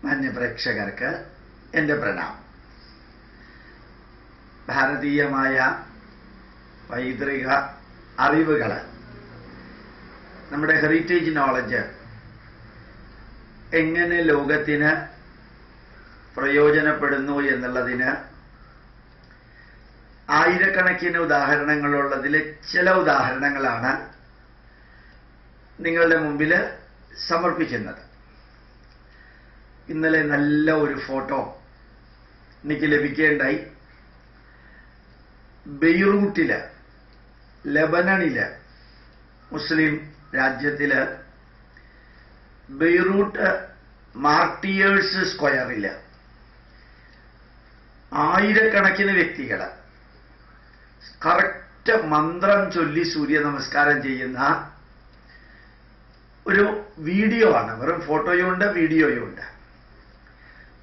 മാന്യപ്രേക്ഷകർക്ക് എൻ്റെ പ്രണാമം. ഭാരതീയമായ പൈതൃക അറിവുകൾ, നമ്മുടെ ഹെറിറ്റേജ് നോളജ് എങ്ങനെ ലോകത്തിന് പ്രയോജനപ്പെടുന്നു എന്നുള്ളതിന് ആയിരക്കണക്കിന് ഉദാഹരണങ്ങളുള്ളതിലെ ചില ഉദാഹരണങ്ങളാണ് നിങ്ങളുടെ മുമ്പിൽ സമർപ്പിക്കുന്നത്. ഇന്നലെ നല്ല ഒരു ഫോട്ടോ എനിക്ക് ലഭിക്കുകയുണ്ടായി. ബെയ്റൂട്ടില്, ലെബനണില്, മുസ്ലിം രാജ്യത്തില് ബെയ്റൂട്ട് മാർട്ടിയേഴ്സ് സ്ക്വയറില് ആയിരക്കണക്കിന് വ്യക്തികൾ കറക്റ്റ് മന്ത്രം ചൊല്ലി സൂര്യ നമസ്കാരം ചെയ്യുന്ന ഒരു വീഡിയോ ആണ്. വെറും ഫോട്ടോയുണ്ട്, വീഡിയോയുണ്ട്.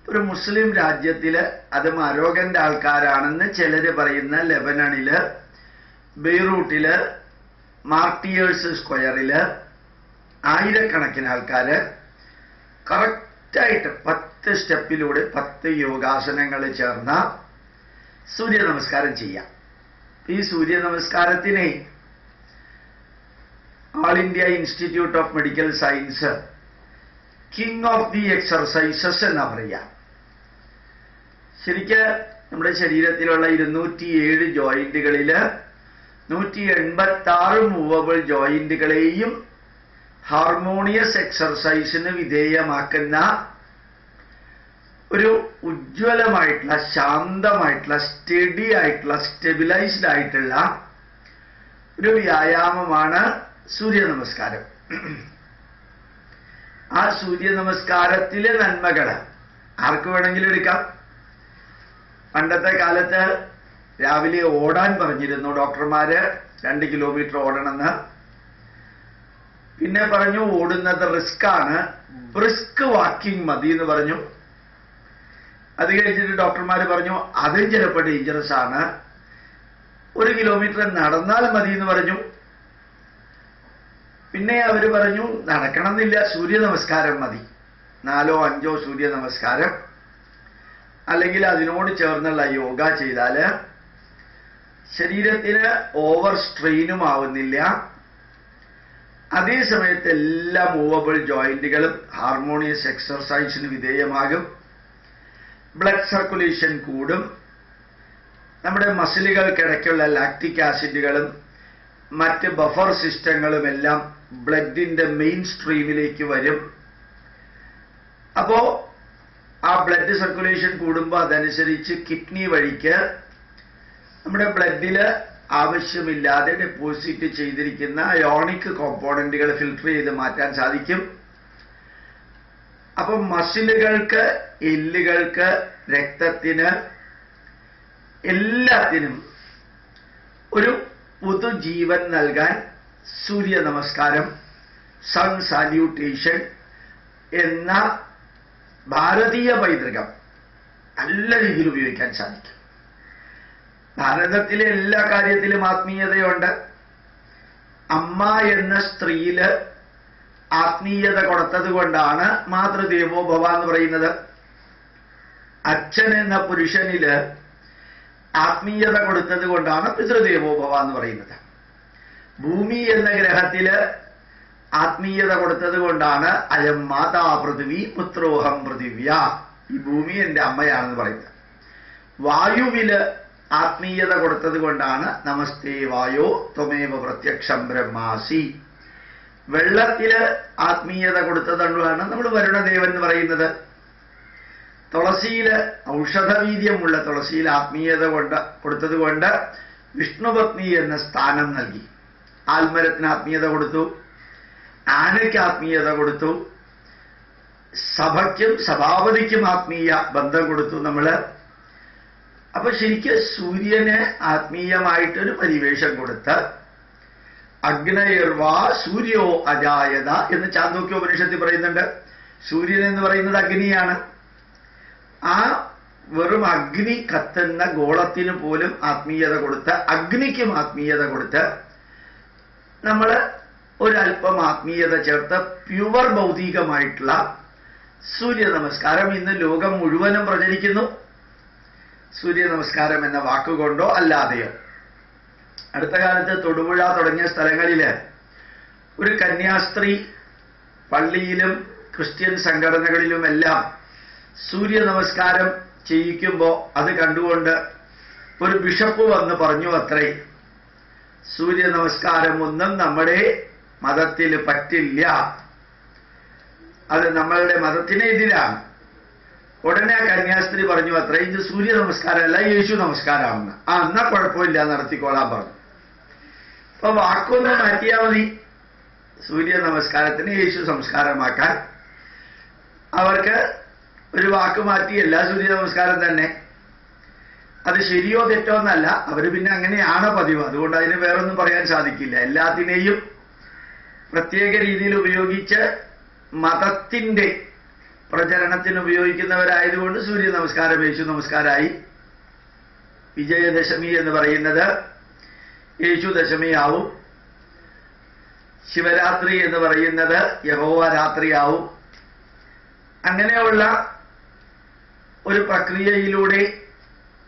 ഒരു മുസ്ലിം രാജ്യത്തില്, അതും അരോഗന്റെ ആൾക്കാരാണെന്ന് ചിലര് പറയുന്ന ലെബനണില്, ബെയ്റൂട്ടില്, മാർട്ടിയേഴ്സ് സ്ക്വയറില് ആയിരക്കണക്കിന് ആൾക്കാര് കറക്റ്റായിട്ട് 10 സ്റ്റെപ്പിലൂടെ 10 യോഗാസനങ്ങൾ ചേർന്ന സൂര്യ നമസ്കാരം ചെയ്യാം. ഈ സൂര്യ നമസ്കാരത്തിനെ all India institute of medical science king of the exercises എന്നാ പറയാ. ശരിക്ക് നമ്മുടെ ശരീരത്തിലുള്ള 207 ജോയിന്റുകളില് 186 മൂവബിൾ ജോയിന്റുകളെയും ഹാർമോണിയസ് എക്സർസൈസിന് വിധേയമാക്കുന്ന ഒരു ഉജ്ജ്വലമായിട്ടുള്ള, ശാന്തമായിട്ടുള്ള, സ്റ്റഡി ആയിട്ടുള്ള, സ്റ്റെബിലൈസ്ഡ് ആയിട്ടുള്ള ഒരു വ്യായാമമാണ് സൂര്യ നമസ്കാരം. ആ സൂര്യ നമസ്കാരത്തിലെ നന്മകൾ ആർക്ക് വേണമെങ്കിലും എടുക്കാം. പണ്ടത്തെ കാലത്ത് രാവിലെ ഓടാൻ പറഞ്ഞിരുന്നു ഡോക്ടർമാര്, 2 കിലോമീറ്റർ ഓടണമെന്ന്. പിന്നെ പറഞ്ഞു ഓടുന്നത് റിസ്ക് ആണ്, ബ്രിസ്ക് വാക്കിംഗ് മതി എന്ന് പറഞ്ഞു. അത് കഴിഞ്ഞിട്ട് ഡോക്ടർമാർ പറഞ്ഞു അതും ചിലപ്പോൾ ഡേഞ്ചറസ് ആണ്, 1 കിലോമീറ്റർ നടന്നാൽ മതി എന്ന് പറഞ്ഞു. പിന്നെ അവര് പറഞ്ഞു നടക്കണമെന്നില്ല, സൂര്യ നമസ്കാരം മതി, 4 or 5 സൂര്യ നമസ്കാരം അല്ലെങ്കിൽ അതിനോട് ചേർന്നുള്ള യോഗ ചെയ്താല് ശരീരത്തിന് ഓവർ സ്ട്രെയിനും ആവുന്നില്ല. അതേസമയത്ത് എല്ലാ മൂവബിൾ ജോയിന്റുകളും ഹാർമോണിയസ് എക്സർസൈസിന് വിധേയമാകും, ബ്ലഡ് സർക്കുലേഷൻ കൂടും, നമ്മുടെ മസിലുകൾക്കിടയ്ക്കുള്ള ലാക്റ്റിക് ആസിഡുകളും മറ്റ് ബഫർ സിസ്റ്റങ്ങളും എല്ലാം ബ്ലഡിന്റെ മെയിൻ സ്ട്രീമിലേക്ക് വരും. അപ്പോ ആ ബ്ലഡ് സർക്കുലേഷൻ കൂടുമ്പോൾ അതനുസരിച്ച് കിഡ്നി വഴിക്ക് നമ്മുടെ ബ്ലഡില് ആവശ്യമില്ലാതെ ഡെപ്പോസിറ്റ് ചെയ്തിരിക്കുന്ന അയോണിക് കോമ്പോണന്റുകൾ ഫിൽട്ടർ ചെയ്ത് മാറ്റാൻ സാധിക്കും. അപ്പൊ മസിലുകൾക്ക്, എല്ലുകൾക്ക്, രക്തത്തിന്, എല്ലാത്തിനും ഒരു പുതുജീവൻ നൽകാൻ സൂര്യ നമസ്കാരം, സൺ സാല്യൂട്ടേഷൻ എന്ന ഭാരതീയ പൈതൃകം നല്ല രീതിയിൽ ഉപയോഗിക്കാൻ സാധിക്കും. ഭാരതത്തിലെ എല്ലാ കാര്യത്തിലും ആത്മീയതയുണ്ട്. അമ്മ എന്ന സ്ത്രീയില് ആത്മീയത കൊടുത്തത് കൊണ്ടാണ് മാതൃദേവോ ഭവ എന്ന് പറയുന്നത്. അച്ഛൻ എന്ന പുരുഷനില് ആത്മീയത കൊടുത്തത് കൊണ്ടാണ് പിതൃദേവോ ഭവ എന്ന് പറയുന്നത്. ഭൂമി എന്ന ഗ്രഹത്തില് ആത്മീയത കൊടുത്തത് കൊണ്ടാണ് അയം മാതാ പൃഥിവി പുത്രോഹം പൃഥിവ്യ, ഈ ഭൂമി എന്റെ അമ്മയാണെന്ന് പറയുന്നത്. വായുവില് ആത്മീയത കൊടുത്തത് കൊണ്ടാണ് നമസ്തേ വായോ ത്വമേവ പ്രത്യക്ഷം ബ്രഹ്മാസി. വെള്ളത്തില് ആത്മീയത കൊടുത്തതുകൊണ്ടാണ് നമ്മൾ വരുണദേവൻ എന്ന് പറയുന്നത്. തുളസിയില്, ഔഷധവീര്യമുള്ള തുളസിയിൽ ആത്മീയത കൊടുത്തത് കൊണ്ട് വിഷ്ണുപത്നി എന്ന സ്ഥാനം നൽകി. ആൽമരത്തിന് ആത്മീയത കൊടുത്തു, ആനയ്ക്ക് ആത്മീയത കൊടുത്തു, സഭയ്ക്കും സഭാപതിക്കും ആത്മീയ ബന്ധം കൊടുത്തു നമ്മള്. അപ്പൊ ശരിക്കും സൂര്യന് ആത്മീയമായിട്ടൊരു പരിവേഷം കൊടുത്ത് അഗ്നയർവാ സൂര്യോ അജായത എന്ന് ചാന്തോക്യോപനിഷത്തിൽ പറയുന്നുണ്ട്. സൂര്യൻ എന്ന് പറയുന്നത് അഗ്നിയാണ്. ആ വെറും അഗ്നി കത്തുന്ന ഗോളത്തിന് പോലും ആത്മീയത കൊടുത്ത്, അഗ്നിക്കും ആത്മീയത കൊടുത്ത് നമ്മൾ ഒരല്പം ആത്മീയത ചേർത്ത് പ്യുവർ ഭൗതികമായിട്ടുള്ള സൂര്യ നമസ്കാരം ഇന്ന് ലോകം മുഴുവനും പ്രചരിക്കുന്നു. സൂര്യ നമസ്കാരം എന്ന വാക്കുകൊണ്ടോ അല്ലാതെയോ. അടുത്ത കാലത്ത് തൊടുപുഴ തുടങ്ങിയ സ്ഥലങ്ങളില് ഒരു കന്യാസ്ത്രീ പള്ളിയിലും ക്രിസ്ത്യൻ സംഘടനകളിലുമെല്ലാം സൂര്യ നമസ്കാരം ചെയ്യിക്കുമ്പോൾ അത് കണ്ടുകൊണ്ട് ഒരു ബിഷപ്പ് വന്ന് പറഞ്ഞു അത്രേ, സൂര്യ നമസ്കാരം ഒന്നും നമ്മുടെ മതത്തിൽ പറ്റില്ല, അത് നമ്മളുടെ മതത്തിനെതിരാണ്. ഉടനെ ആ കന്യാസ്ത്രീ പറഞ്ഞു അത്രേ, ഇത് സൂര്യ നമസ്കാരമല്ല യേശു നമസ്കാരമാണെന്ന്. എന്നാ കുഴപ്പമില്ല, നടത്തിക്കോളാൻ പറഞ്ഞു. അപ്പൊ വാക്കൊന്ന് മാറ്റിയാൽ മതി, സൂര്യ നമസ്കാരത്തിന് യേശു സംസ്കാരമാക്കാൻ. അവർക്ക് ഒരു വാക്ക് മാറ്റിയല്ല, സൂര്യ നമസ്കാരം തന്നെ. അത് ശരിയോ തെറ്റോ എന്നല്ല, അവര് പിന്നെ അങ്ങനെയാണ് പതിവ്. അതുകൊണ്ട് അതിന് വേറൊന്നും പറയാൻ സാധിക്കില്ല. എല്ലാത്തിനെയും പ്രത്യേക രീതിയിൽ ഉപയോഗിച്ച് മതത്തിന്റെ പ്രചരണത്തിന് ഉപയോഗിക്കുന്നവരായതുകൊണ്ട് സൂര്യ നമസ്കാരം യേശു നമസ്കാരമായി. വിജയദശമി എന്ന് പറയുന്നത് യേശു ദശമിയാവും. ശിവരാത്രി എന്ന് പറയുന്നത് യഹോവ രാത്രിയാവും. അങ്ങനെയുള്ള ഒരു പ്രക്രിയയിലൂടെ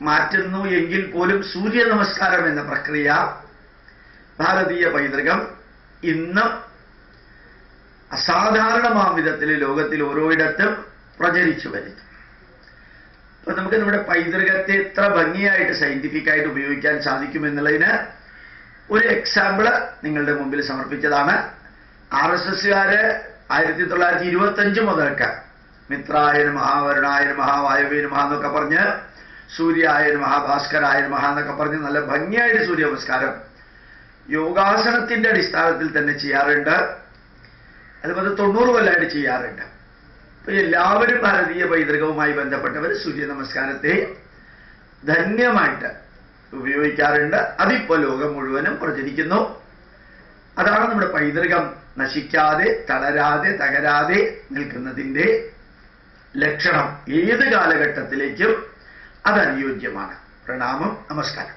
മാറ്റുന്നു എങ്കിൽ പോലും സൂര്യ നമസ്കാരം എന്ന പ്രക്രിയ ഭാരതീയ പൈതൃകം ഇന്ന് അസാധാരണമാം വിധത്തിൽ ലോകത്തിൽ ഓരോയിടത്തും പ്രചരിച്ചു വരുന്നു. അപ്പൊ നമുക്ക് നമ്മുടെ പൈതൃകത്തെ എത്ര ഭംഗിയായിട്ട് സയന്റിഫിക്കായിട്ട് ഉപയോഗിക്കാൻ സാധിക്കുമെന്നുള്ളതിന് ഒരു എക്സാമ്പിള് നിങ്ങളുടെ മുമ്പിൽ സമർപ്പിച്ചതാണ്. RSSകാര് 1925 മുതൽക്ക് മിത്രായ നമഃ, വരുണായ നമഃ, വായവേ നമഃ എന്നൊക്കെ പറഞ്ഞ്, സൂര്യായ നമഃ, ഭാസ്കരായ നമഃ എന്നൊക്കെ പറഞ്ഞ് നല്ല ഭംഗിയായിട്ട് സൂര്യ നമസ്കാരം യോഗാസനത്തിന്റെ അടിസ്ഥാനത്തിൽ തന്നെ ചെയ്യാറുണ്ട്. അത് 90 കൊല്ലമായിട്ട് ചെയ്യാറുണ്ട്. അപ്പൊ എല്ലാവരും ഭാരതീയ പൈതൃകവുമായി ബന്ധപ്പെട്ടവർ സൂര്യ നമസ്കാരത്തെ ധന്യമായിട്ട് ഉപയോഗിക്കാറുണ്ട്. അതിപ്പോ ലോകം മുഴുവനും പ്രചരിക്കുന്നു. അതാണ് നമ്മുടെ പൈതൃകം നശിക്കാതെ, തളരാതെ, തകരാതെ നിൽക്കുന്നതിന്റെ ലക്ഷണം. ഏത് കാലഘട്ടത്തിലേക്കും അത് അനുയോജ്യമാണ്. പ്രണാമം, നമസ്കാരം.